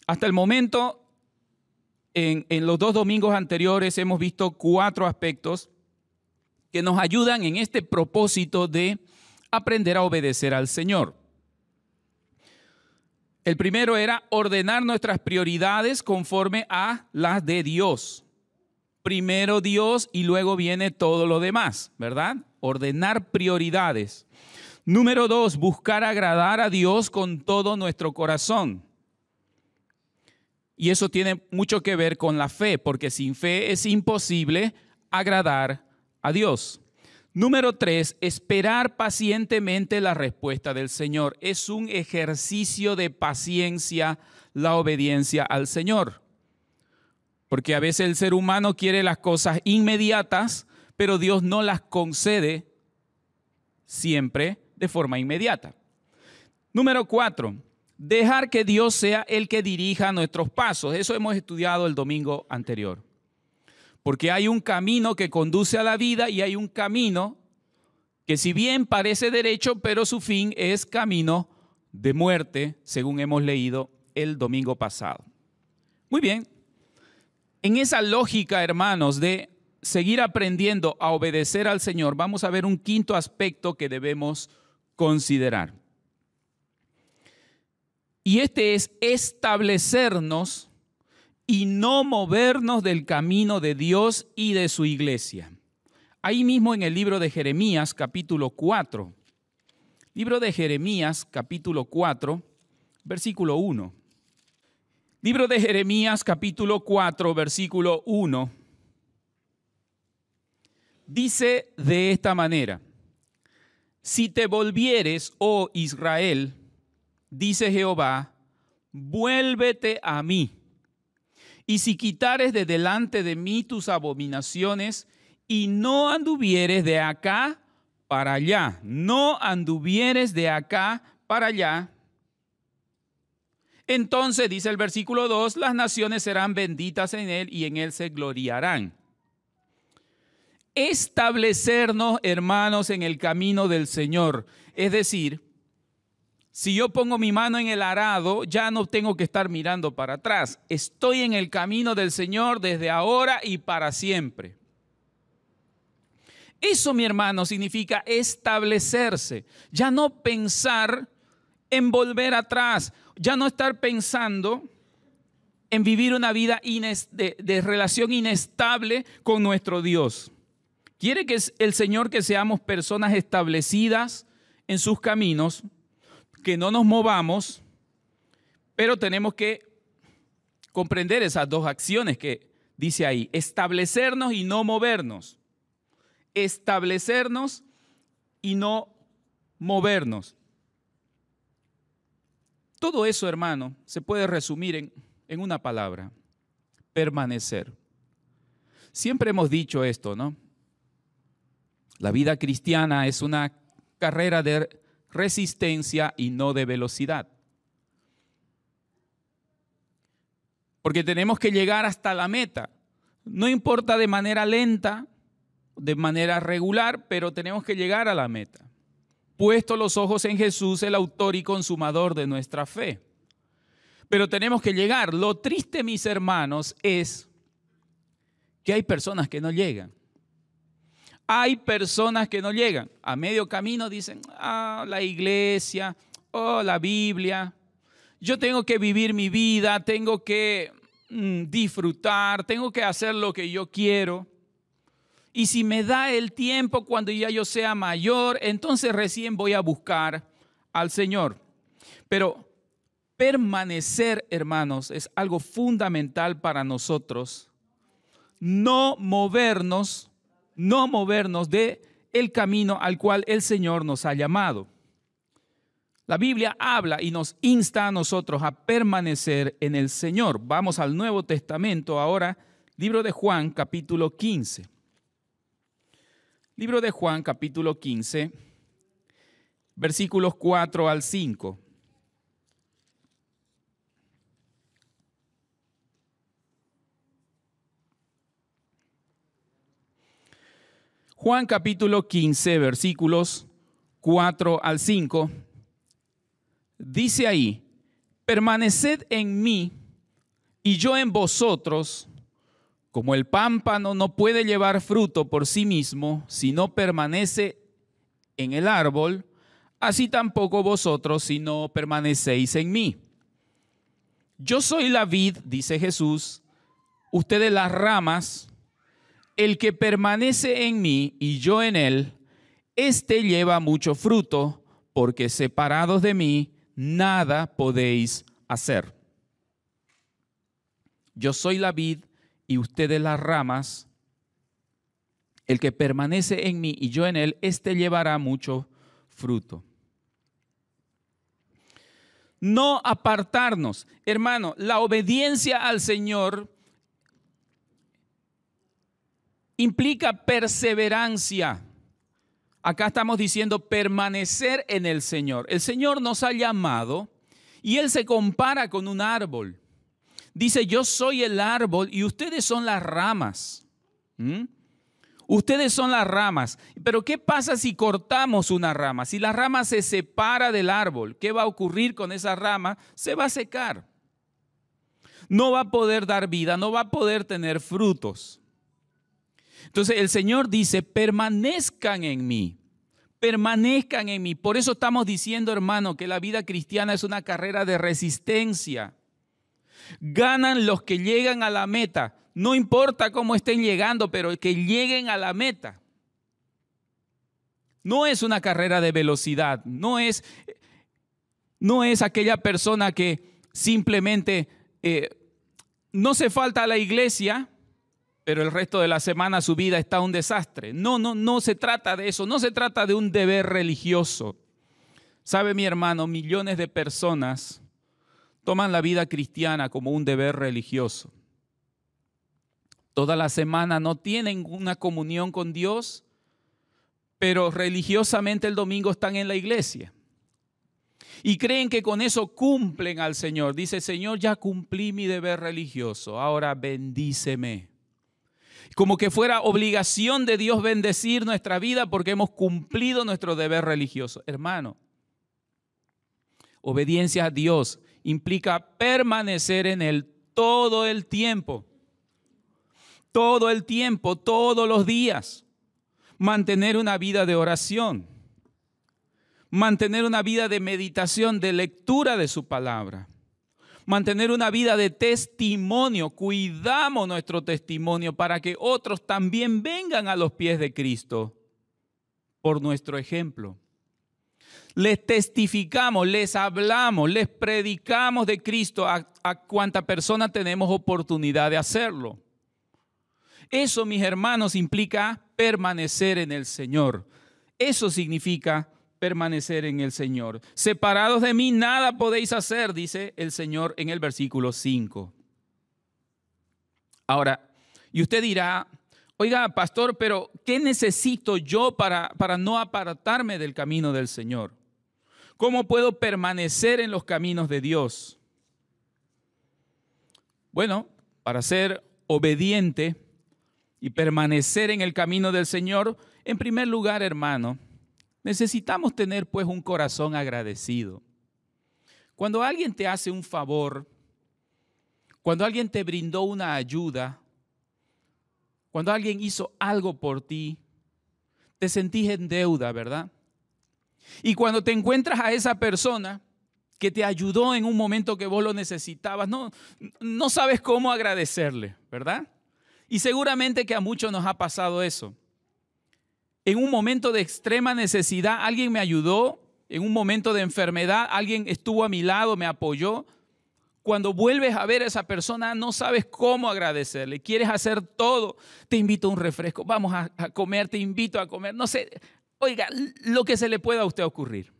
Hasta el momento, en los 2 domingos anteriores hemos visto 4 aspectos que nos ayudan en este propósito de aprender a obedecer al Señor. El primero era ordenar nuestras prioridades conforme a las de Dios. Primero Dios y luego viene todo lo demás, ¿verdad? Ordenar prioridades. Número 2, buscar agradar a Dios con todo nuestro corazón. Y eso tiene mucho que ver con la fe, porque sin fe es imposible agradar a Dios. Número 3, esperar pacientemente la respuesta del Señor. Es un ejercicio de paciencia la obediencia al Señor. Porque a veces el ser humano quiere las cosas inmediatas, pero Dios no las concede siempre de forma inmediata. Número 4, dejar que Dios sea el que dirija nuestros pasos. Eso hemos estudiado el domingo anterior. Porque hay un camino que conduce a la vida y hay un camino que si bien parece derecho, pero su fin es camino de muerte, según hemos leído el domingo pasado. Muy bien. En esa lógica, hermanos, de seguir aprendiendo a obedecer al Señor, vamos a ver un quinto aspecto que debemos considerar. Y este es establecernos y no movernos del camino de Dios y de su iglesia. Ahí mismo en el libro de Jeremías, capítulo 4. Libro de Jeremías, capítulo 4, versículo 1. Libro de Jeremías, capítulo 4, versículo 1. Dice de esta manera: si te volvieres, oh Israel, dice Jehová, vuélvete a mí. Y si quitares de delante de mí tus abominaciones, y no anduvieres de acá para allá, no anduvieres de acá para allá, entonces, dice el versículo 2, las naciones serán benditas en él y en él se gloriarán. Establecernos, hermanos, en el camino del Señor. Es decir, si yo pongo mi mano en el arado, ya no tengo que estar mirando para atrás. Estoy en el camino del Señor desde ahora y para siempre. Eso, mi hermano, significa establecerse. Ya no pensar en volver atrás. Ya no estar pensando en vivir una vida de relación inestable con nuestro Dios. Quiere que el Señor que seamos personas establecidas en sus caminos, que no nos movamos, pero tenemos que comprender esas 2 acciones que dice ahí: establecernos y no movernos. Establecernos y no movernos. Todo eso, hermano, se puede resumir en una palabra: permanecer. Siempre hemos dicho esto, ¿no? La vida cristiana es una carrera de resistencia y no de velocidad. Porque tenemos que llegar hasta la meta. No importa de manera lenta, de manera regular, pero tenemos que llegar a la meta. Puesto los ojos en Jesús, el autor y consumador de nuestra fe. Pero tenemos que llegar. Lo triste, mis hermanos, es que hay personas que no llegan. Hay personas que no llegan. A medio camino dicen: la iglesia, la Biblia. Yo tengo que vivir mi vida, tengo que disfrutar, tengo que hacer lo que yo quiero. Y si me da el tiempo cuando ya yo sea mayor, entonces recién voy a buscar al Señor. Pero permanecer, hermanos, es algo fundamental para nosotros. No movernos de el camino al cual el Señor nos ha llamado. La Biblia habla y nos insta a nosotros a permanecer en el Señor. Vamos al Nuevo Testamento ahora, libro de Juan, capítulo 15. Libro de Juan, capítulo 15, versículos 4 al 5. Juan, capítulo 15, versículos 4 al 5. Dice ahí: permaneced en mí y yo en vosotros, como el pámpano no puede llevar fruto por sí mismo si no permanece en el árbol, así tampoco vosotros si no permanecéis en mí. Yo soy la vid, dice Jesús, ustedes las ramas. El que permanece en mí y yo en él, éste lleva mucho fruto, porque separados de mí, nada podéis hacer. Yo soy la vid y ustedes las ramas. El que permanece en mí y yo en él, éste llevará mucho fruto. No apartarnos. Hermano, la obediencia al Señor implica perseverancia. Acá estamos diciendo permanecer en el Señor. El Señor nos ha llamado y Él se compara con un árbol. Dice, yo soy el árbol y ustedes son las ramas. Ustedes son las ramas. Pero ¿qué pasa si cortamos una rama? Si la rama se separa del árbol, ¿qué va a ocurrir con esa rama? Se va a secar. No va a poder dar vida, no va a poder tener frutos. Entonces el Señor dice, permanezcan en mí, permanezcan en mí. Por eso estamos diciendo, hermano, que la vida cristiana es una carrera de resistencia. Ganan los que llegan a la meta. No importa cómo estén llegando, pero que lleguen a la meta. No es una carrera de velocidad, no es aquella persona que simplemente no se falta a la iglesia, pero el resto de la semana su vida está un desastre. No se trata de eso, no se trata de un deber religioso. ¿Sabe, mi hermano? Millones de personas toman la vida cristiana como un deber religioso. Toda la semana no tienen una comunión con Dios, pero religiosamente el domingo están en la iglesia. Y creen que con eso cumplen al Señor. Dice, Señor, ya cumplí mi deber religioso, ahora bendíceme. Como que fuera obligación de Dios bendecir nuestra vida porque hemos cumplido nuestro deber religioso. Hermano, obediencia a Dios implica permanecer en Él todo el tiempo. Todo el tiempo, todos los días. Mantener una vida de oración. Mantener una vida de meditación, de lectura de su palabra. Mantener una vida de testimonio. Cuidamos nuestro testimonio para que otros también vengan a los pies de Cristo por nuestro ejemplo. Les testificamos, les hablamos, les predicamos de Cristo a cuanta persona tenemos oportunidad de hacerlo. Eso, mis hermanos, implica permanecer en el Señor. Eso significa permanecer en el Señor. Separados de mí nada podéis hacer, dice el Señor en el versículo 5. Ahora, y usted dirá, oiga, pastor, pero ¿qué necesito yo para no apartarme del camino del Señor? ¿Cómo puedo permanecer en los caminos de Dios? Bueno, para ser obediente y permanecer en el camino del Señor, en primer lugar, hermano, necesitamos tener pues un corazón agradecido. Cuando alguien te hace un favor, cuando alguien te brindó una ayuda, cuando alguien hizo algo por ti, te sentís en deuda, ¿verdad? Y cuando te encuentras a esa persona que te ayudó en un momento que vos lo necesitabas, no sabes cómo agradecerle, ¿verdad? Y seguramente que a muchos nos ha pasado eso. En un momento de extrema necesidad, alguien me ayudó. En un momento de enfermedad, alguien estuvo a mi lado, me apoyó. Cuando vuelves a ver a esa persona, no sabes cómo agradecerle. Quieres hacer todo. Te invito a un refresco, vamos a comer, te invito a comer. No sé, oiga, lo que se le pueda a usted ocurrir.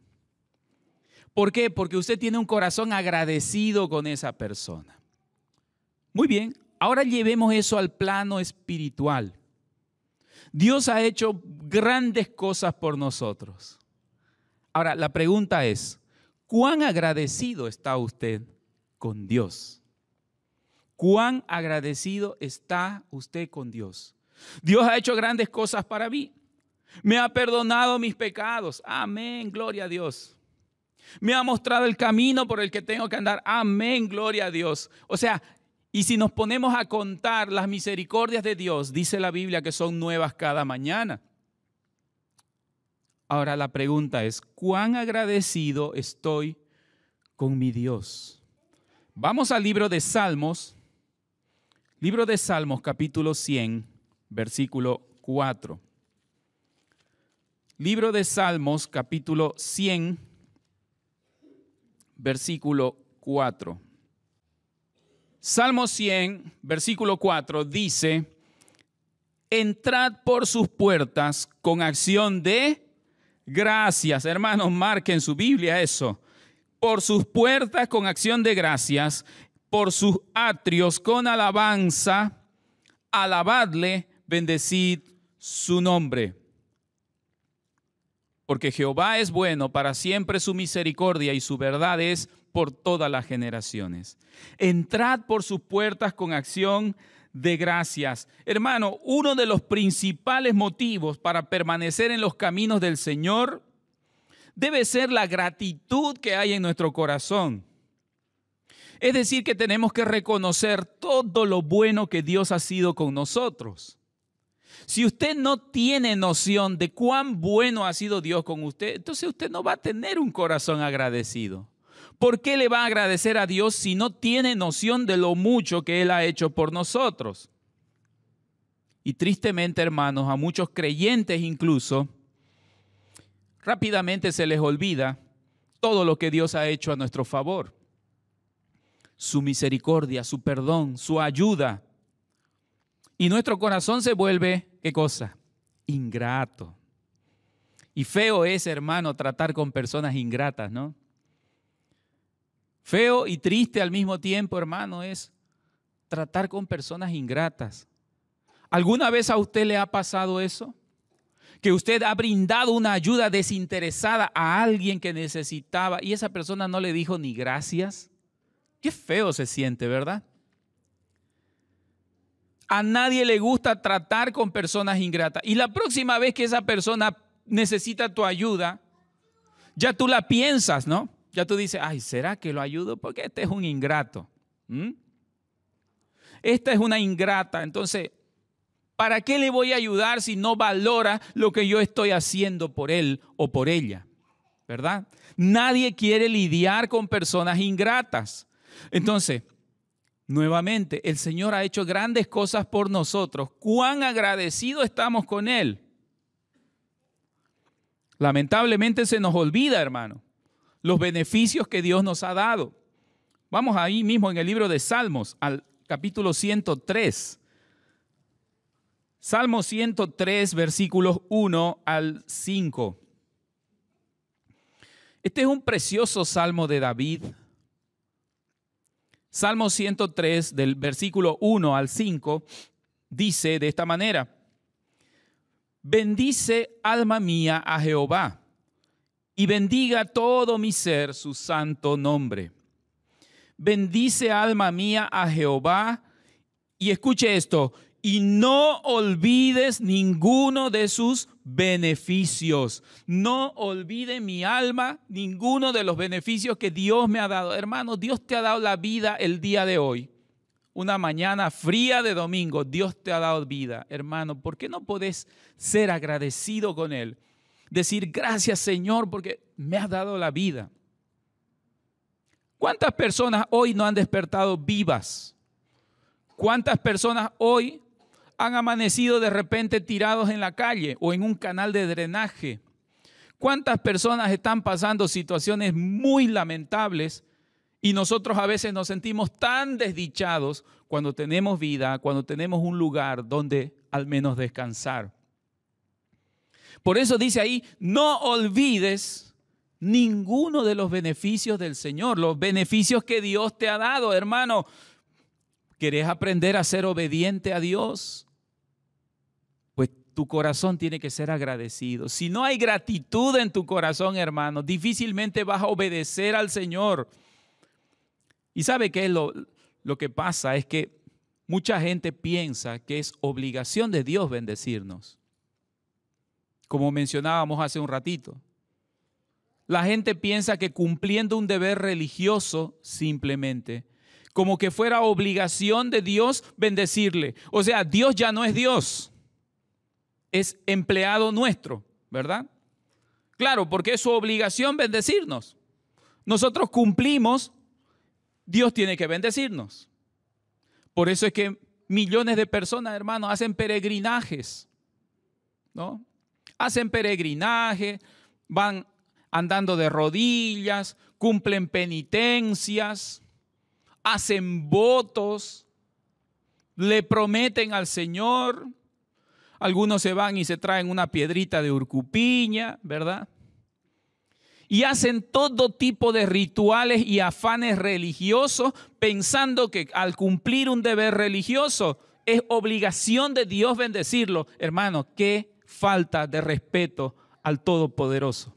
¿Por qué? Porque usted tiene un corazón agradecido con esa persona. Muy bien. Ahora llevemos eso al plano espiritual. Dios ha hecho grandes cosas por nosotros. Ahora, la pregunta es, ¿cuán agradecido está usted con Dios? ¿Cuán agradecido está usted con Dios? Dios ha hecho grandes cosas para mí. Me ha perdonado mis pecados. Amén, gloria a Dios. Me ha mostrado el camino por el que tengo que andar. Amén, gloria a Dios. O sea, Y si nos ponemos a contar las misericordias de Dios, dice la Biblia que son nuevas cada mañana. Ahora la pregunta es, ¿cuán agradecido estoy con mi Dios? Vamos al libro de Salmos capítulo 100, versículo 4. Libro de Salmos capítulo 100, versículo 4. Salmo 100, versículo 4 dice, entrad por sus puertas con acción de gracias. Hermanos, marquen su Biblia eso. Por sus puertas con acción de gracias, por sus atrios con alabanza, alabadle, bendecid su nombre. Porque Jehová es bueno, para siempre su misericordia y su verdad es por todas las generaciones. Entrad por sus puertas con acción de gracias. Hermano, uno de los principales motivos para permanecer en los caminos del Señor debe ser la gratitud que hay en nuestro corazón. Es decir, que tenemos que reconocer todo lo bueno que Dios ha sido con nosotros. Si usted no tiene noción de cuán bueno ha sido Dios con usted, entonces usted no va a tener un corazón agradecido. ¿Por qué le va a agradecer a Dios si no tiene noción de lo mucho que Él ha hecho por nosotros? Y tristemente, hermanos, a muchos creyentes incluso, rápidamente se les olvida todo lo que Dios ha hecho a nuestro favor. Su misericordia, su perdón, su ayuda. Y nuestro corazón se vuelve, ¿qué cosa? Ingrato. Y feo es, hermano, tratar con personas ingratas, ¿no? Feo y triste al mismo tiempo, hermano, es tratar con personas ingratas. ¿Alguna vez a usted le ha pasado eso? Que usted ha brindado una ayuda desinteresada a alguien que necesitaba y esa persona no le dijo ni gracias. Qué feo se siente, ¿verdad? A nadie le gusta tratar con personas ingratas. Y la próxima vez que esa persona necesita tu ayuda, ya tú la piensas, ¿no? Ya tú dices, ay, ¿será que lo ayudo? Porque este es un ingrato. Esta es una ingrata. Entonces, ¿para qué le voy a ayudar si no valora lo que yo estoy haciendo por él o por ella? ¿Verdad? Nadie quiere lidiar con personas ingratas. Entonces, nuevamente, el Señor ha hecho grandes cosas por nosotros. ¿Cuán agradecidos estamos con Él? Lamentablemente se nos olvida, hermano, los beneficios que Dios nos ha dado. Vamos ahí mismo en el libro de Salmos, al capítulo 103. Salmo 103, versículos 1 al 5. Este es un precioso salmo de David. Salmo 103, del versículo 1 al 5, dice de esta manera: bendice, alma mía, a Jehová, y bendiga todo mi ser su santo nombre. Bendice, alma mía, a Jehová, y escuche esto, y no olvides ninguno de sus beneficios. No olvide mi alma ninguno de los beneficios que Dios me ha dado. Hermano, Dios te ha dado la vida el día de hoy. Una mañana fría de domingo, Dios te ha dado vida. Hermano, ¿por qué no podés ser agradecido con Él? Decir gracias, Señor, porque me has dado la vida. ¿Cuántas personas hoy no han despertado vivas? ¿Cuántas personas hoy han amanecido de repente tirados en la calle o en un canal de drenaje? ¿Cuántas personas están pasando situaciones muy lamentables y nosotros a veces nos sentimos tan desdichados cuando tenemos vida, cuando tenemos un lugar donde al menos descansar? Por eso dice ahí, no olvides ninguno de los beneficios del Señor, los beneficios que Dios te ha dado, hermano. ¿Querés aprender a ser obediente a Dios? Pues tu corazón tiene que ser agradecido. Si no hay gratitud en tu corazón, hermano, difícilmente vas a obedecer al Señor. ¿Y sabe qué es lo que pasa? Es que mucha gente piensa que es obligación de Dios bendecirnos. Como mencionábamos hace un ratito. La gente piensa que cumpliendo un deber religioso simplemente, como que fuera obligación de Dios bendecirle. O sea, Dios ya no es Dios, es empleado nuestro, ¿verdad? Claro, porque es su obligación bendecirnos. Nosotros cumplimos, Dios tiene que bendecirnos. Por eso es que millones de personas, hermanos, hacen peregrinajes, ¿no? Hacen peregrinaje, van andando de rodillas, cumplen penitencias, hacen votos, le prometen al Señor. Algunos se van y se traen una piedrita de urcupiña, ¿verdad? Y hacen todo tipo de rituales y afanes religiosos pensando que al cumplir un deber religioso es obligación de Dios bendecirlo. Hermano, qué falta de respeto al Todopoderoso.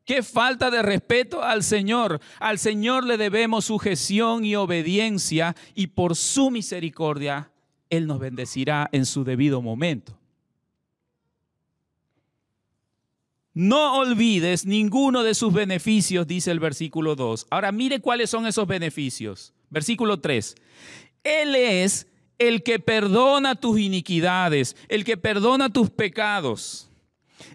Qué falta de respeto al Señor. Al Señor le debemos sujeción y obediencia y por su misericordia Él nos bendecirá en su debido momento. No olvides ninguno de sus beneficios, dice el versículo 2. Ahora mire cuáles son esos beneficios. Versículo 3. Él es el que perdona tus iniquidades, el que perdona tus pecados.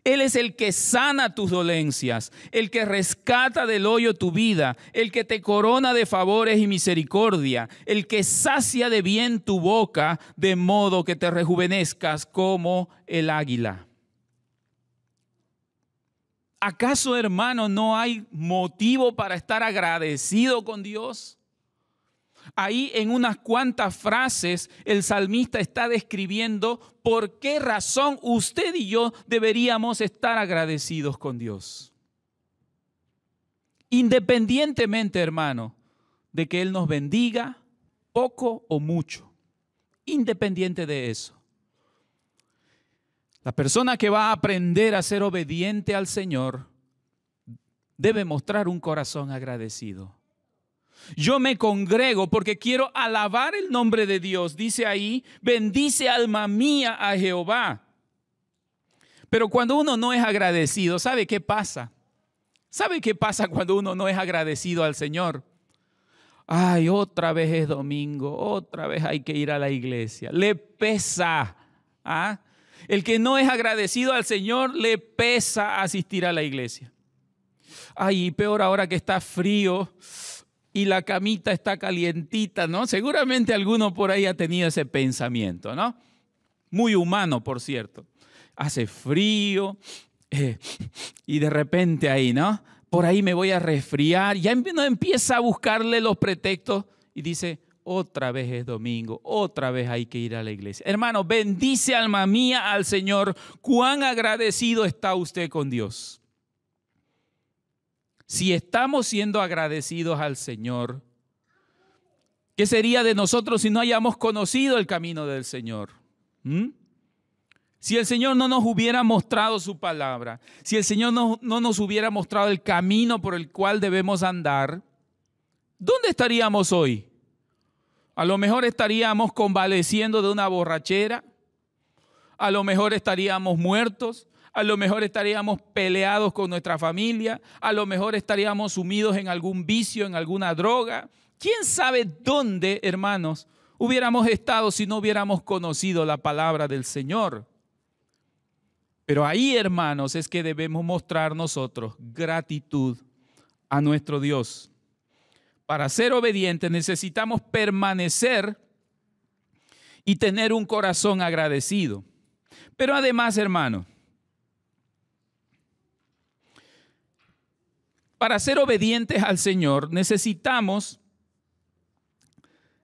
Él es el que sana tus dolencias, el que rescata del hoyo tu vida, el que te corona de favores y misericordia, el que sacia de bien tu boca, de modo que te rejuvenezcas como el águila. ¿Acaso, hermano, no hay motivo para estar agradecido con Dios? Ahí en unas cuantas frases el salmista está describiendo por qué razón usted y yo deberíamos estar agradecidos con Dios. Independientemente, hermano, de que Él nos bendiga poco o mucho. Independiente de eso. La persona que va a aprender a ser obediente al Señor debe mostrar un corazón agradecido. Yo me congrego porque quiero alabar el nombre de Dios. Dice ahí, bendice alma mía a Jehová. Pero cuando uno no es agradecido, ¿sabe qué pasa? ¿Sabe qué pasa cuando uno no es agradecido al Señor? Ay, otra vez es domingo, otra vez hay que ir a la iglesia. Le pesa. ¿Ah? El que no es agradecido al Señor le pesa asistir a la iglesia. Ay, peor ahora que está frío y la camita está calientita, ¿no? Seguramente alguno por ahí ha tenido ese pensamiento, ¿no? Muy humano, por cierto. Hace frío y de repente ahí, ¿no? Por ahí me voy a resfriar. Ya uno empieza a buscarle los pretextos y dice, otra vez es domingo, otra vez hay que ir a la iglesia. Hermano, bendice alma mía al Señor. ¿Cuán agradecido está usted con Dios? Si estamos siendo agradecidos al Señor, ¿qué sería de nosotros si no hayamos conocido el camino del Señor? Si el Señor no nos hubiera mostrado su palabra, si el Señor no nos hubiera mostrado el camino por el cual debemos andar, ¿dónde estaríamos hoy? A lo mejor estaríamos convaleciendo de una borrachera, a lo mejor estaríamos muertos, a lo mejor estaríamos peleados con nuestra familia, a lo mejor estaríamos sumidos en algún vicio, en alguna droga. ¿Quién sabe dónde, hermanos, hubiéramos estado si no hubiéramos conocido la palabra del Señor? Pero ahí, hermanos, es que debemos mostrar nosotros gratitud a nuestro Dios. Para ser obedientes necesitamos permanecer y tener un corazón agradecido. Pero además, hermanos, para ser obedientes al Señor necesitamos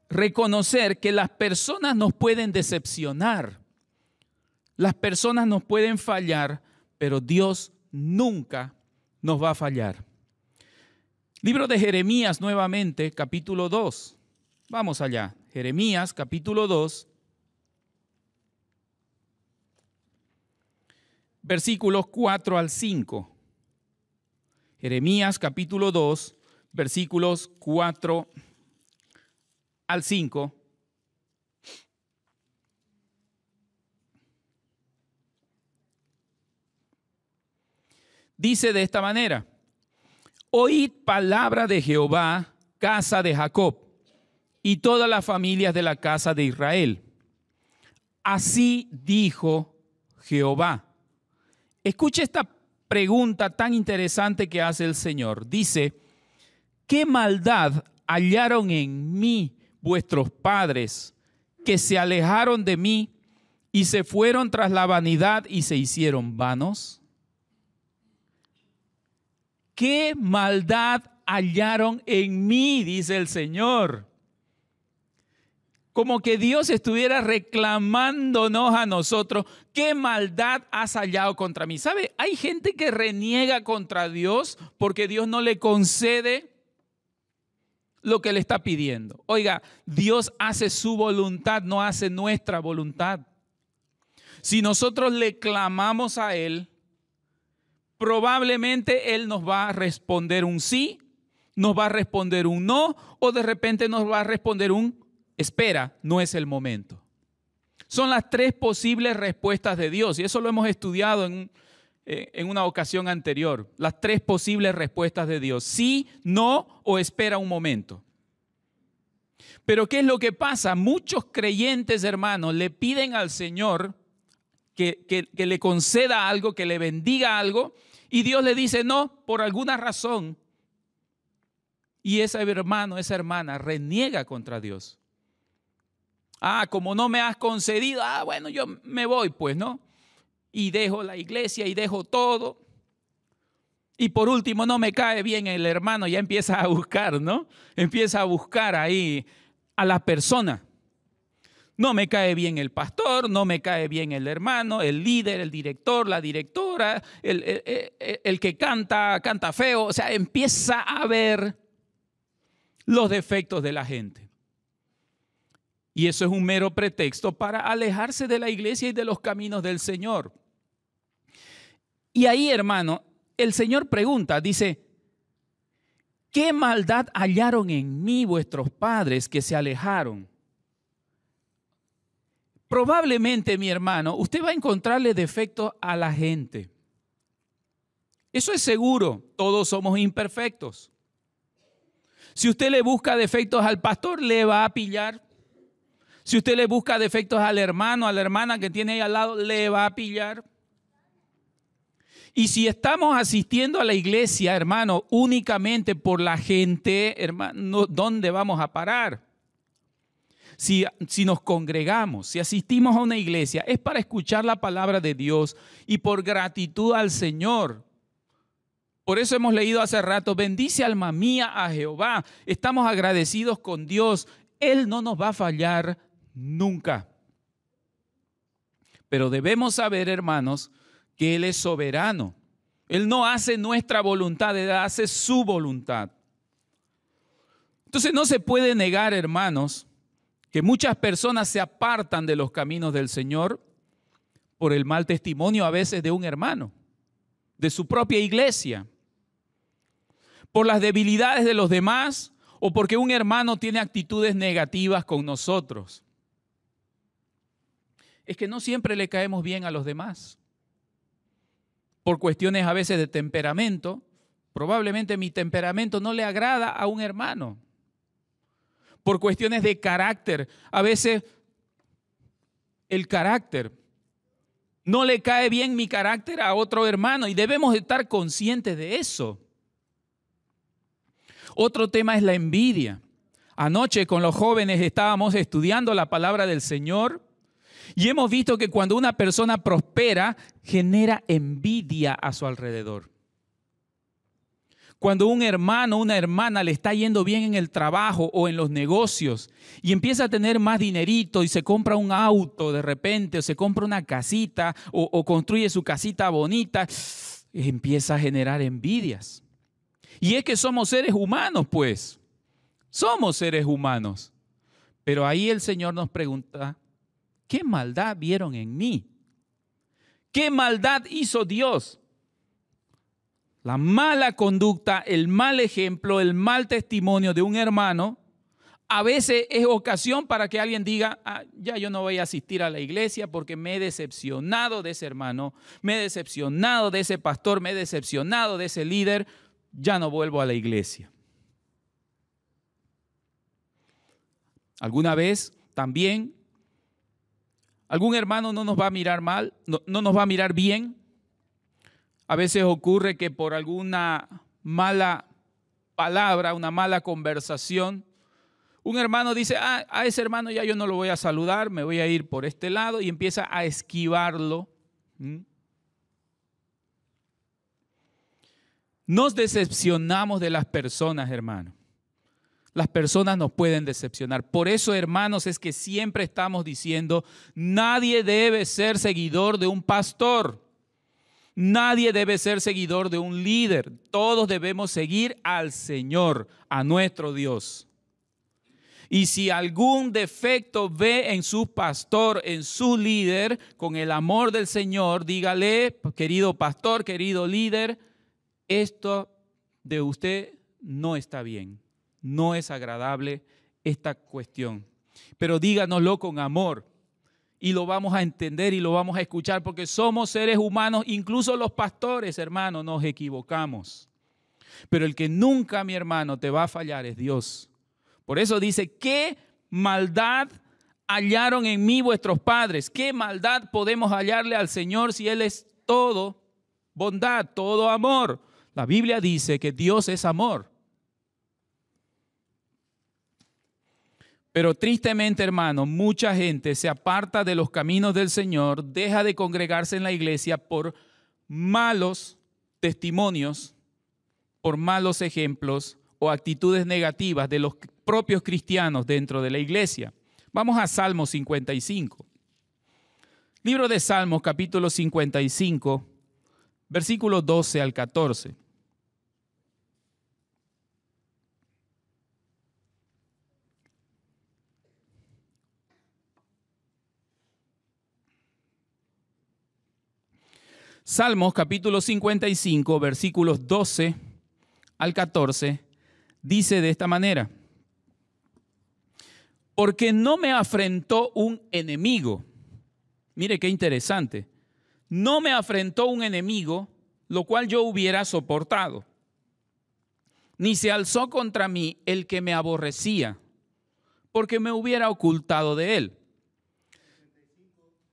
reconocer que las personas nos pueden decepcionar, las personas nos pueden fallar, pero Dios nunca nos va a fallar. Libro de Jeremías nuevamente, capítulo 2. Vamos allá. Jeremías, capítulo 2. Versículos 4 al 5. Jeremías, capítulo 2, versículos 4 al 5. Dice de esta manera: oíd palabra de Jehová, casa de Jacob, y todas las familias de la casa de Israel. Así dijo Jehová. Escuche esta pregunta tan interesante que hace el Señor. Dice, ¿qué maldad hallaron en mí vuestros padres, que se alejaron de mí y se fueron tras la vanidad y se hicieron vanos? ¿Qué maldad hallaron en mí? Dice el Señor. Como que Dios estuviera reclamándonos a nosotros, ¿qué maldad has hallado contra mí? ¿Sabe? Hay gente que reniega contra Dios porque Dios no le concede lo que le está pidiendo. Oiga, Dios hace su voluntad, no hace nuestra voluntad. Si nosotros le clamamos a Él, probablemente Él nos va a responder un sí, nos va a responder un no, o de repente nos va a responder un espera, no es el momento. Son las tres posibles respuestas de Dios, y eso lo hemos estudiado en una ocasión anterior. Las tres posibles respuestas de Dios: sí, no o espera un momento. Pero ¿qué es lo que pasa? Muchos creyentes, hermanos, le piden al Señor que le conceda algo, que le bendiga algo, y Dios le dice no por alguna razón. Y ese hermano, esa hermana reniega contra Dios. Como no me has concedido, bueno, yo me voy, pues, ¿no? Y dejo la iglesia y dejo todo. Y por último, no me cae bien el hermano, ya empieza a buscar, ¿no? Empieza a buscar ahí a la persona. No me cae bien el pastor, no me cae bien el hermano, el líder, el director, la directora, el que canta feo. O sea, empieza a ver los defectos de la gente. Y eso es un mero pretexto para alejarse de la iglesia y de los caminos del Señor. Y ahí, hermano, el Señor pregunta, dice, ¿qué maldad hallaron en mí vuestros padres que se alejaron? Probablemente, mi hermano, usted va a encontrarle defectos a la gente. Eso es seguro, todos somos imperfectos. Si usted le busca defectos al pastor, le va a pillar. Si usted le busca defectos al hermano, a la hermana que tiene ahí al lado, le va a pillar. Y si estamos asistiendo a la iglesia, hermano, únicamente por la gente, hermano, ¿dónde vamos a parar? Si nos congregamos, si asistimos a una iglesia, es para escuchar la palabra de Dios y por gratitud al Señor. Por eso hemos leído hace rato, bendice alma mía a Jehová. Estamos agradecidos con Dios. Él no nos va a fallar nunca. Pero debemos saber, hermanos, que Él es soberano. Él no hace nuestra voluntad, Él hace su voluntad. Entonces no se puede negar, hermanos, que muchas personas se apartan de los caminos del Señor por el mal testimonio a veces de un hermano, de su propia iglesia, por las debilidades de los demás o porque un hermano tiene actitudes negativas con nosotros. Es que no siempre le caemos bien a los demás. Por cuestiones a veces de temperamento, probablemente mi temperamento no le agrada a un hermano. Por cuestiones de carácter, a veces el carácter, no le cae bien mi carácter a otro hermano y debemos estar conscientes de eso. Otro tema es la envidia. Anoche con los jóvenes estábamos estudiando la palabra del Señor y hemos visto que cuando una persona prospera, genera envidia a su alrededor. Cuando un hermano o una hermana le está yendo bien en el trabajo o en los negocios y empieza a tener más dinerito y se compra un auto de repente o se compra una casita o construye su casita bonita, empieza a generar envidias. Y es que somos seres humanos, pues. Somos seres humanos. Pero ahí el Señor nos pregunta, ¿qué maldad vieron en mí? ¿Qué maldad hizo Dios? La mala conducta, el mal ejemplo, el mal testimonio de un hermano, a veces es ocasión para que alguien diga, ya yo no voy a asistir a la iglesia porque me he decepcionado de ese hermano, me he decepcionado de ese pastor, me he decepcionado de ese líder, ya no vuelvo a la iglesia. ¿Alguna vez también algún hermano no nos va a mirar mal, no nos va a mirar bien? A veces ocurre que por alguna mala palabra, una mala conversación, un hermano dice, a ese hermano ya yo no lo voy a saludar, me voy a ir por este lado, y empieza a esquivarlo. Nos decepcionamos de las personas, hermano. Las personas nos pueden decepcionar. Por eso, hermanos, es que siempre estamos diciendo, nadie debe ser seguidor de un pastor. Nadie debe ser seguidor de un líder. Todos debemos seguir al Señor, a nuestro Dios. Y si algún defecto ve en su pastor, en su líder, con el amor del Señor, dígale, querido pastor, querido líder, esto de usted no está bien, no es agradable esta cuestión. Pero díganoslo con amor y lo vamos a entender y lo vamos a escuchar porque somos seres humanos, incluso los pastores, hermanos, nos equivocamos. Pero el que nunca, mi hermano, te va a fallar es Dios. Por eso dice, ¿qué maldad hallaron en mí vuestros padres? ¿Qué maldad podemos hallarle al Señor si Él es todo bondad, todo amor? La Biblia dice que Dios es amor. Pero tristemente, hermano, mucha gente se aparta de los caminos del Señor, deja de congregarse en la iglesia por malos testimonios, por malos ejemplos o actitudes negativas de los propios cristianos dentro de la iglesia. Vamos a Salmo 55. Libro de Salmos, capítulo 55, versículos 12 al 14. Salmos, capítulo 55, versículos 12 al 14, dice de esta manera: porque no me afrentó un enemigo. Mire qué interesante. No me afrentó un enemigo, lo cual yo hubiera soportado. Ni se alzó contra mí el que me aborrecía, porque me hubiera ocultado de él.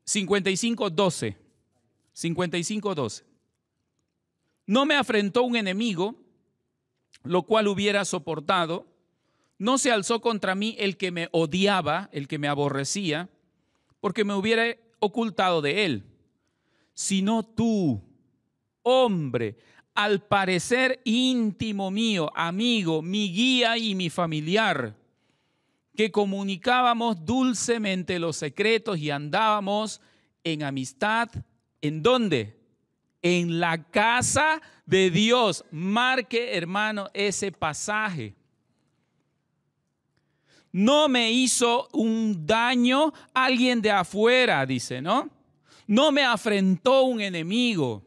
55:12. 55:12. No me afrentó un enemigo, lo cual hubiera soportado. No se alzó contra mí el que me odiaba, el que me aborrecía, porque me hubiera ocultado de él. Sino tú, hombre, al parecer íntimo mío, amigo, mi guía y mi familiar, que comunicábamos dulcemente los secretos y andábamos en amistad. ¿En dónde? En la casa de Dios. Marque, hermano, ese pasaje. No me hizo un daño alguien de afuera, dice, ¿no? No me afrentó un enemigo.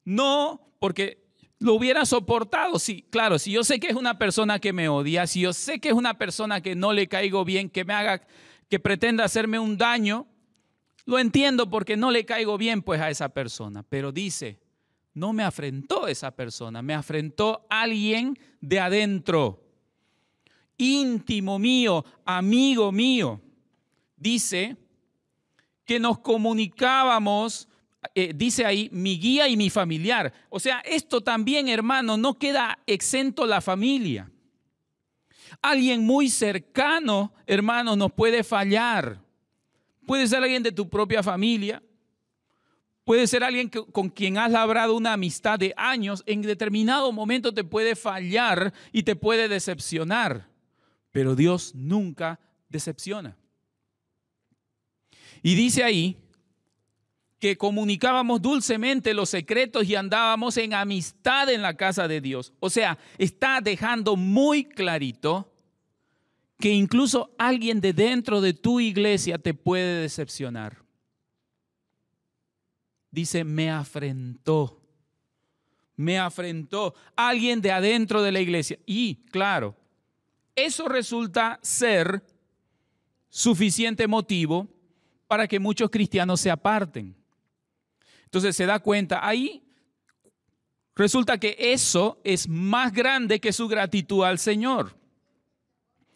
No, porque lo hubiera soportado. Sí, claro, si yo sé que es una persona que me odia, si yo sé que es una persona que no le caigo bien, que pretenda hacerme un daño, lo entiendo porque no le caigo bien pues a esa persona. Pero dice, no me afrentó esa persona, me afrentó alguien de adentro. Íntimo mío, amigo mío. Dice que nos comunicábamos, dice ahí, mi guía y mi familiar. O sea, esto también, hermano, no queda exento la familia. Alguien muy cercano, hermano, nos puede fallar. Puede ser alguien de tu propia familia. Puede ser alguien con quien has labrado una amistad de años. En determinado momento te puede fallar y te puede decepcionar. Pero Dios nunca decepciona. Y dice ahí que comunicábamos dulcemente los secretos y andábamos en amistad en la casa de Dios. O sea, está dejando muy clarito que incluso alguien de dentro de tu iglesia te puede decepcionar. Dice, me afrentó. Alguien de adentro de la iglesia. Y claro, eso resulta ser suficiente motivo para que muchos cristianos se aparten. Entonces se da cuenta, ahí resulta que eso es más grande que su gratitud al Señor.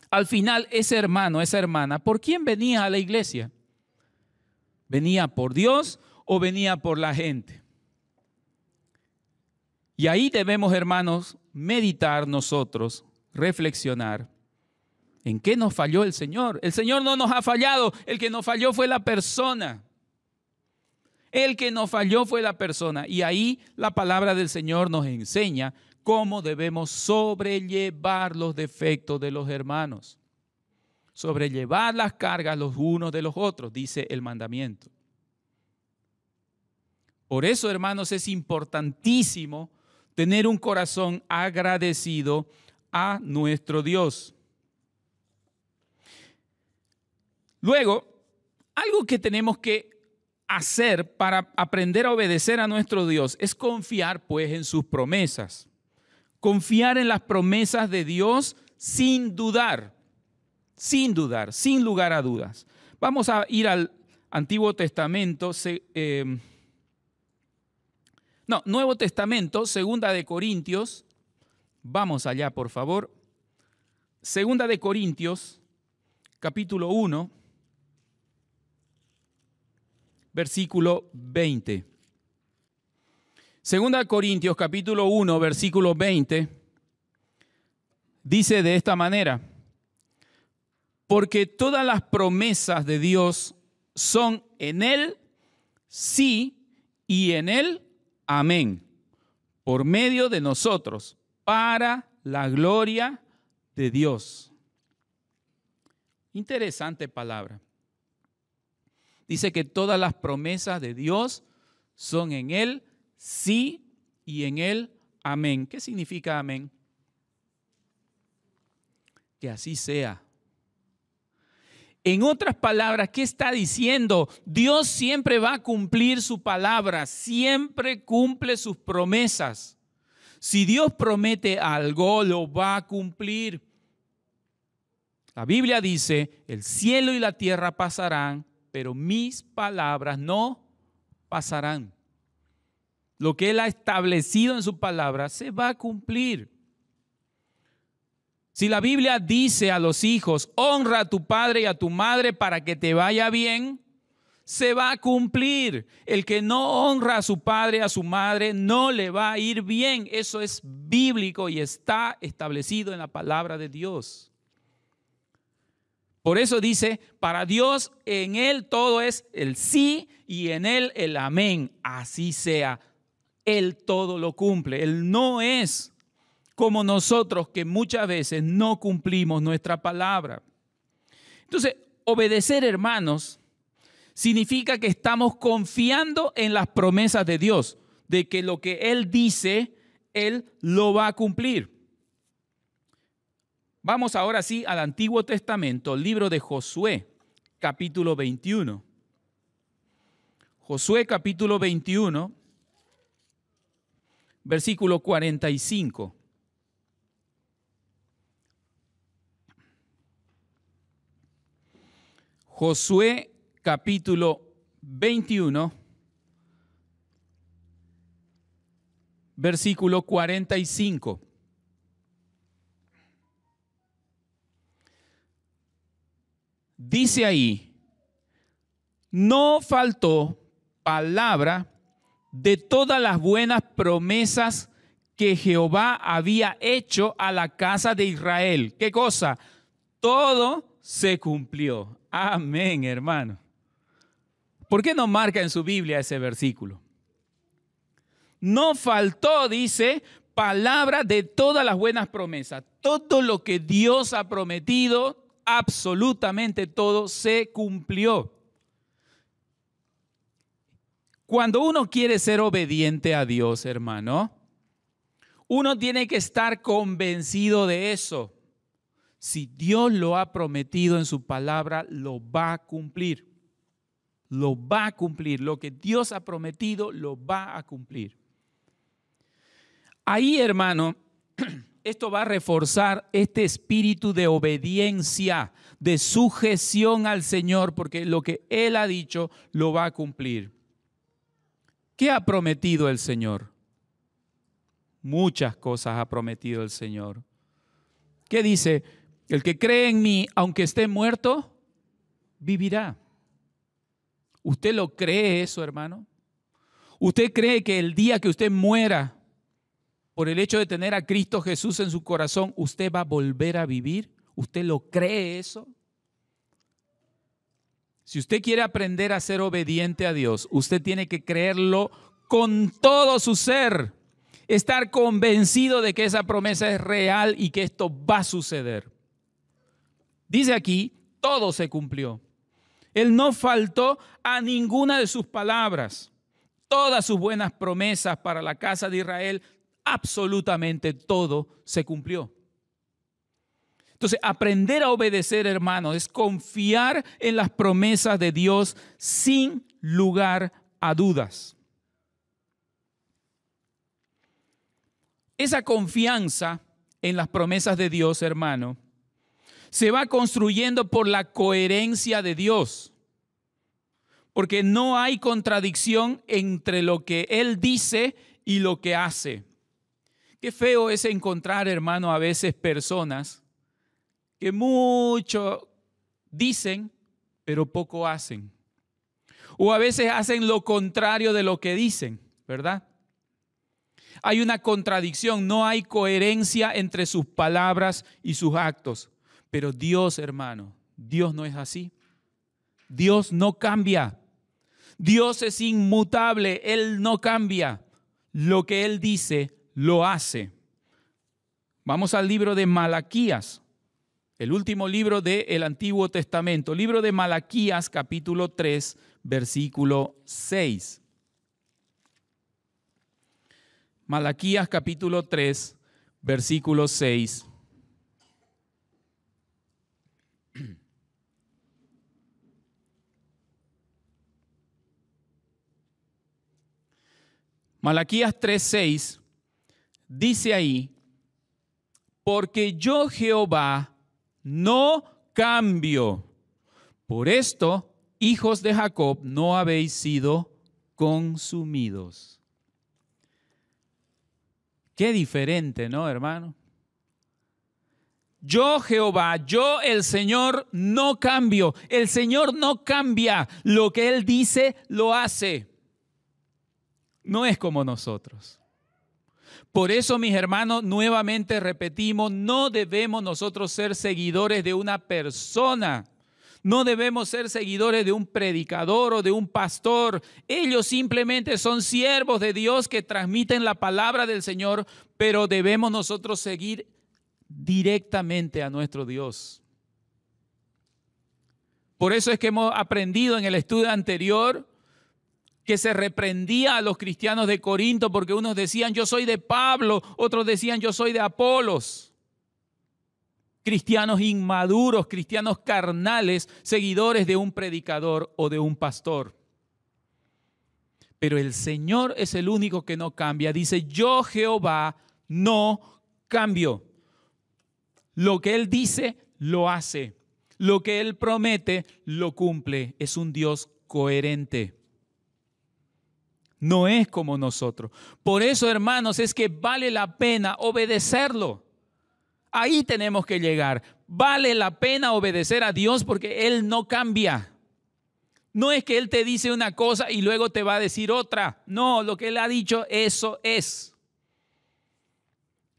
al final ese hermano, esa hermana, ¿por quién venía a la iglesia? ¿Venía por Dios o venía por la gente? Y ahí debemos, hermanos, meditar nosotros, reflexionar. ¿En qué nos falló el Señor? El Señor no nos ha fallado. El que nos falló fue la persona. El que nos falló fue la persona. Y ahí la palabra del Señor nos enseña cómo debemos sobrellevar los defectos de los hermanos. Sobrellevar las cargas los unos de los otros, dice el mandamiento. Por eso, hermanos, es importantísimo tener un corazón agradecido a nuestro Dios. Luego, algo que tenemos que hacer para aprender a obedecer a nuestro Dios es confiar, pues, en sus promesas. Confiar en las promesas de Dios sin dudar, sin lugar a dudas. Vamos a ir al Antiguo Testamento, Nuevo Testamento, Segunda de Corintios. Vamos allá, por favor. Segunda de Corintios, capítulo 1. Versículo 20. Segunda de Corintios, capítulo 1, versículo 20, dice de esta manera: porque todas las promesas de Dios son en Él sí y en Él amén, por medio de nosotros, para la gloria de Dios. Interesante palabra. Dice que todas las promesas de Dios son en Él sí y en Él amén. ¿Qué significa amén? Que así sea. En otras palabras, ¿qué está diciendo? Dios siempre va a cumplir su palabra, siempre cumple sus promesas. Si Dios promete algo, lo va a cumplir. La Biblia dice, el cielo y la tierra pasarán, pero mis palabras no pasarán. Lo que Él ha establecido en su palabra se va a cumplir. Si la Biblia dice a los hijos, honra a tu padre y a tu madre para que te vaya bien, se va a cumplir. El que no honra a su padre y a su madre no le va a ir bien. Eso es bíblico y está establecido en la palabra de Dios. Por eso dice, para Dios en Él todo es el sí y en Él el amén. Así sea. Él todo lo cumple. Él no es como nosotros que muchas veces no cumplimos nuestra palabra. Entonces, obedecer, hermanos, significa que estamos confiando en las promesas de Dios, de que lo que Él dice, Él lo va a cumplir. Vamos ahora sí al Antiguo Testamento, libro de Josué, capítulo 21. Josué, capítulo 21, versículo 45. Josué capítulo 21, versículo 45. Dice ahí, no faltó palabra de todas las buenas promesas que Jehová había hecho a la casa de Israel. ¿Qué cosa? Todo se cumplió. Amén, hermano. ¿Por qué no marca en su Biblia ese versículo? No faltó, dice, palabra de todas las buenas promesas. Todo lo que Dios ha prometido, absolutamente todo se cumplió. Cuando uno quiere ser obediente a Dios, hermano, uno tiene que estar convencido de eso. Si Dios lo ha prometido en su palabra, lo va a cumplir. Lo va a cumplir. Lo que Dios ha prometido, lo va a cumplir. Ahí, hermano, esto va a reforzar este espíritu de obediencia, de sujeción al Señor, porque lo que Él ha dicho, lo va a cumplir. ¿Qué ha prometido el Señor? Muchas cosas ha prometido el Señor. ¿Qué dice? El que cree en mí, aunque esté muerto, vivirá. ¿Usted lo cree eso, hermano? ¿Usted cree que el día que usted muera, por el hecho de tener a Cristo Jesús en su corazón, usted va a volver a vivir? ¿Usted lo cree eso? Si usted quiere aprender a ser obediente a Dios, usted tiene que creerlo con todo su ser. Estar convencido de que esa promesa es real y que esto va a suceder. Dice aquí, todo se cumplió. Él no faltó a ninguna de sus palabras. Todas sus buenas promesas para la casa de Israel, absolutamente todo se cumplió. Entonces, aprender a obedecer, hermano, es confiar en las promesas de Dios sin lugar a dudas. Esa confianza en las promesas de Dios, hermano, se va construyendo por la coherencia de Dios. Porque no hay contradicción entre lo que Él dice y lo que hace. Qué feo es encontrar, hermano, a veces personas que mucho dicen, pero poco hacen. O a veces hacen lo contrario de lo que dicen, ¿verdad? Hay una contradicción, no hay coherencia entre sus palabras y sus actos. Pero Dios, hermano, Dios no es así. Dios no cambia. Dios es inmutable, Él no cambia. Lo que Él dice, lo hace. Vamos al libro de Malaquías, el último libro del Antiguo Testamento. Libro de Malaquías, capítulo 3, versículo 6. Malaquías, capítulo 3, versículo 6. Malaquías 3:6 dice ahí, porque yo Jehová no cambio. Por esto, hijos de Jacob, no habéis sido consumidos. Qué diferente, ¿no, hermano? Yo Jehová, yo el Señor no cambio. El Señor no cambia. Lo que Él dice, lo hace. No es como nosotros. Por eso, mis hermanos, nuevamente repetimos, no debemos nosotros ser seguidores de una persona. No debemos ser seguidores de un predicador o de un pastor. Ellos simplemente son siervos de Dios que transmiten la palabra del Señor, pero debemos nosotros seguir directamente a nuestro Dios. Por eso es que hemos aprendido en el estudio anterior que se reprendía a los cristianos de Corinto porque unos decían yo soy de Pablo, otros decían yo soy de Apolos. Cristianos inmaduros, cristianos carnales, seguidores de un predicador o de un pastor. Pero el Señor es el único que no cambia. Dice, yo Jehová no cambio. Lo que Él dice, lo hace. Lo que Él promete, lo cumple. Es un Dios coherente. No es como nosotros. Por eso, hermanos, es que vale la pena obedecerlo. Ahí tenemos que llegar. Vale la pena obedecer a Dios porque Él no cambia. No es que Él te dice una cosa y luego te va a decir otra. No, lo que Él ha dicho, eso es.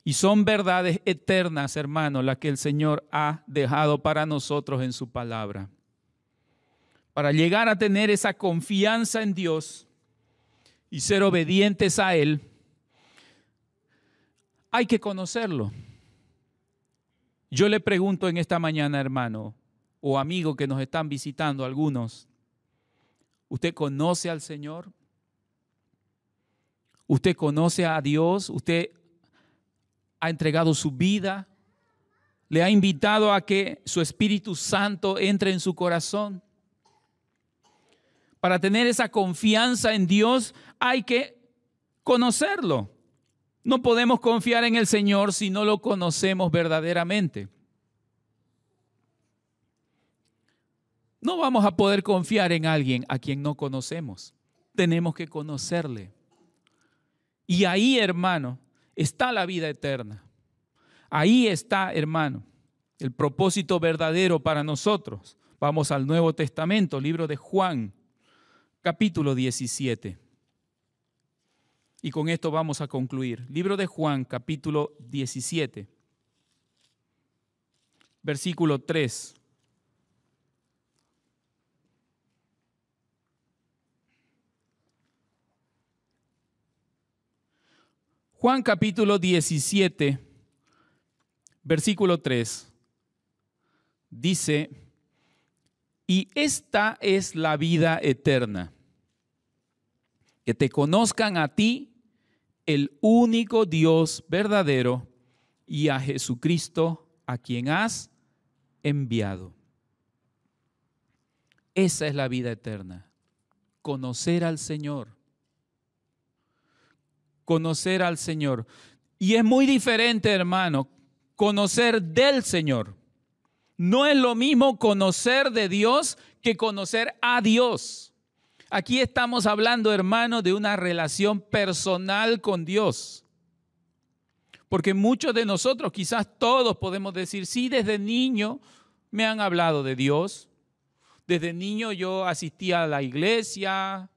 Y son verdades eternas, hermanos, las que el Señor ha dejado para nosotros en su palabra. Para llegar a tener esa confianza en Dios y ser obedientes a Él, hay que conocerlo. Yo le pregunto en esta mañana, hermano, o amigo que nos están visitando algunos, ¿usted conoce al Señor? ¿Usted conoce a Dios? ¿Usted ha entregado su vida? ¿Le ha invitado a que su Espíritu Santo entre en su corazón? Para tener esa confianza en Dios hay que conocerlo. No podemos confiar en el Señor si no lo conocemos verdaderamente. No vamos a poder confiar en alguien a quien no conocemos. Tenemos que conocerle. Y ahí, hermano, está la vida eterna. Ahí está, hermano. el propósito verdadero para nosotros. Vamos al Nuevo Testamento, libro de Juan, capítulo 17. Y con esto vamos a concluir. Libro de Juan, capítulo 17, versículo 3. Juan capítulo 17, versículo 3, dice, y esta es la vida eterna, que te conozcan a ti, el único Dios verdadero, y a Jesucristo, a quien has enviado. Esa es la vida eterna, conocer al Señor. Conocer al Señor. Y es muy diferente, hermano, conocer del Señor. No es lo mismo conocer de Dios que conocer a Dios. Aquí estamos hablando, hermano, de una relación personal con Dios. Porque muchos de nosotros, quizás todos podemos decir, sí, desde niño me han hablado de Dios. Desde niño yo asistía a la iglesia,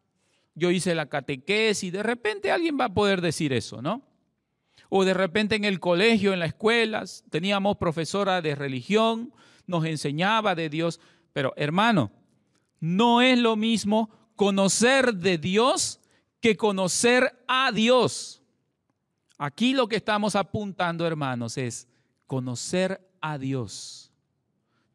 yo hice la catequesis, de repente alguien va a poder decir eso, ¿no? O de repente en el colegio, en las escuelas, teníamos profesora de religión, nos enseñaba de Dios. Pero hermano, no es lo mismo conocer de Dios que conocer a Dios. Aquí lo que estamos apuntando, hermanos, es conocer a Dios,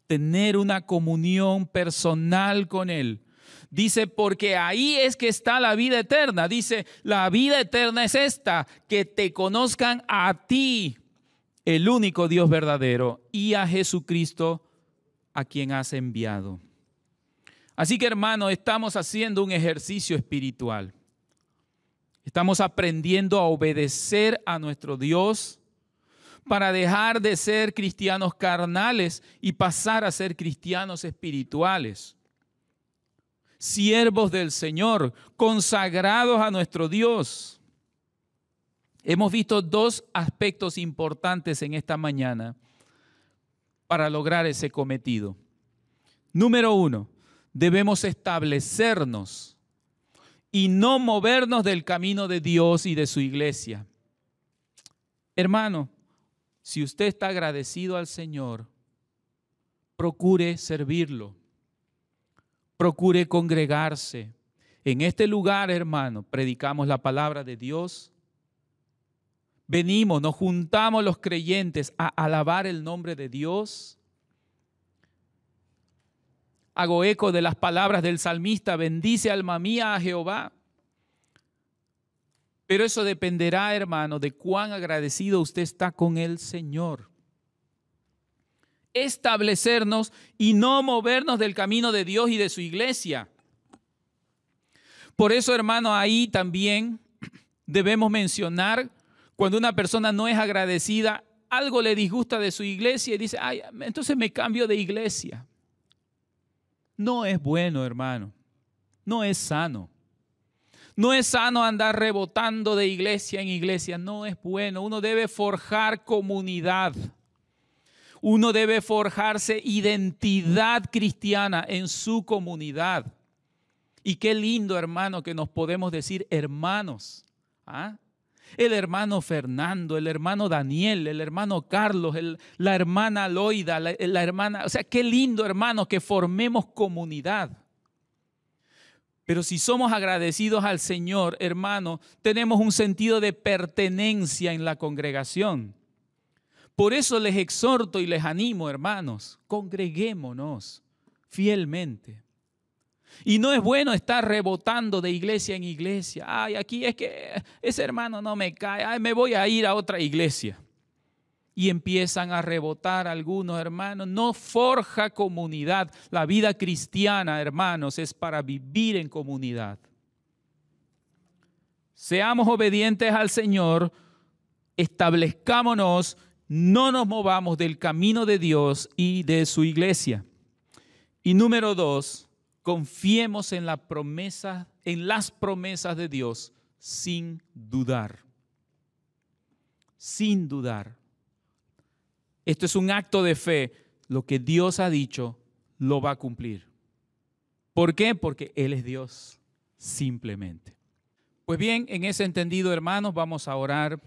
tener una comunión personal con Él. Dice, porque ahí es que está la vida eterna. Dice, la vida eterna es esta, que te conozcan a ti, el único Dios verdadero, y a Jesucristo, a quien has enviado. Así que, hermano, estamos haciendo un ejercicio espiritual. Estamos aprendiendo a obedecer a nuestro Dios para dejar de ser cristianos carnales y pasar a ser cristianos espirituales. Siervos del Señor, consagrados a nuestro Dios. Hemos visto dos aspectos importantes en esta mañana para lograr ese cometido. Número uno, debemos establecernos y no movernos del camino de Dios y de su iglesia. Hermano, si usted está agradecido al Señor, procure servirlo. Procure congregarse. En este lugar, hermano, predicamos la palabra de Dios. Venimos, nos juntamos los creyentes a alabar el nombre de Dios. Hago eco de las palabras del salmista, bendice alma mía a Jehová. Pero eso dependerá, hermano, de cuán agradecido usted está con el Señor. Establecernos y no movernos del camino de Dios y de su iglesia. Por eso, hermano, ahí también debemos mencionar cuando una persona no es agradecida, algo le disgusta de su iglesia y dice, ay, entonces me cambio de iglesia. No es bueno, hermano. No es sano. No es sano andar rebotando de iglesia en iglesia. No es bueno. Uno debe forjar comunidad. Uno debe forjarse identidad cristiana en su comunidad. Y qué lindo, hermano, que nos podemos decir hermanos. ¿Ah? El hermano Fernando, el hermano Daniel, el hermano Carlos, la hermana Loida, la hermana... O sea, qué lindo, hermano, que formemos comunidad. Pero si somos agradecidos al Señor, hermano, tenemos un sentido de pertenencia en la congregación. Por eso les exhorto y les animo, hermanos, congreguémonos fielmente. Y no es bueno estar rebotando de iglesia en iglesia. Ay, aquí es que ese hermano no me cae. Ay, me voy a ir a otra iglesia. Y empiezan a rebotar algunos, hermanos. No forja comunidad. La vida cristiana, hermanos, es para vivir en comunidad. Seamos obedientes al Señor, establezcámonos, no nos movamos del camino de Dios y de su iglesia. Y número 2, confiemos en las promesas de Dios sin dudar. Sin dudar. Esto es un acto de fe. Lo que Dios ha dicho, lo va a cumplir. ¿Por qué? Porque Él es Dios, simplemente. Pues bien, en ese entendido, hermanos, vamos a orar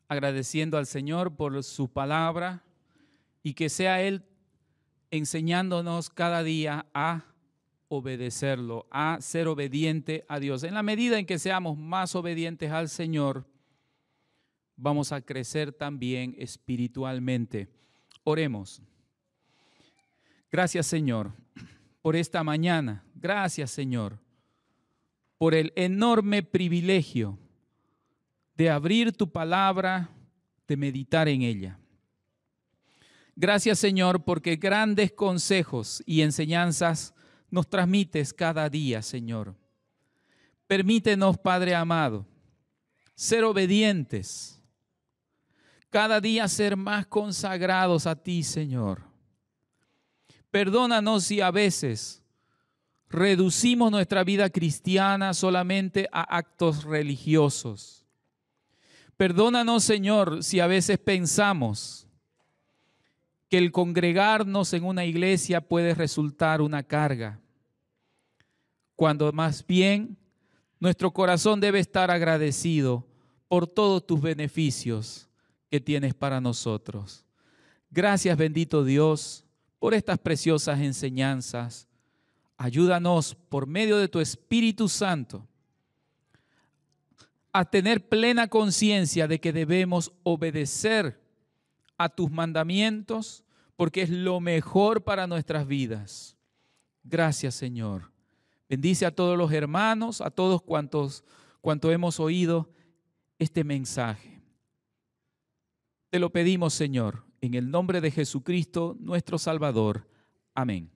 agradeciendo al Señor por su palabra y que sea Él enseñándonos cada día a obedecerlo, a ser obediente a Dios. En la medida en que seamos más obedientes al Señor, vamos a crecer también espiritualmente. Oremos. Gracias, Señor, por esta mañana. Gracias, Señor, por el enorme privilegio de abrir tu palabra, de meditar en ella. Gracias, Señor, porque grandes consejos y enseñanzas nos transmites cada día, Señor. Permítenos, Padre amado, ser obedientes, cada día ser más consagrados a ti, Señor. Perdónanos si a veces reducimos nuestra vida cristiana solamente a actos religiosos. Perdónanos, Señor, si a veces pensamos que el congregarnos en una iglesia puede resultar una carga, cuando más bien nuestro corazón debe estar agradecido por todos tus beneficios que tienes para nosotros. Gracias, bendito Dios, por estas preciosas enseñanzas. Ayúdanos por medio de tu Espíritu Santo a tener plena conciencia de que debemos obedecer a tus mandamientos porque es lo mejor para nuestras vidas. Gracias, Señor. Bendice a todos los hermanos, a todos cuantos hemos oído este mensaje. Te lo pedimos, Señor, en el nombre de Jesucristo, nuestro Salvador. Amén.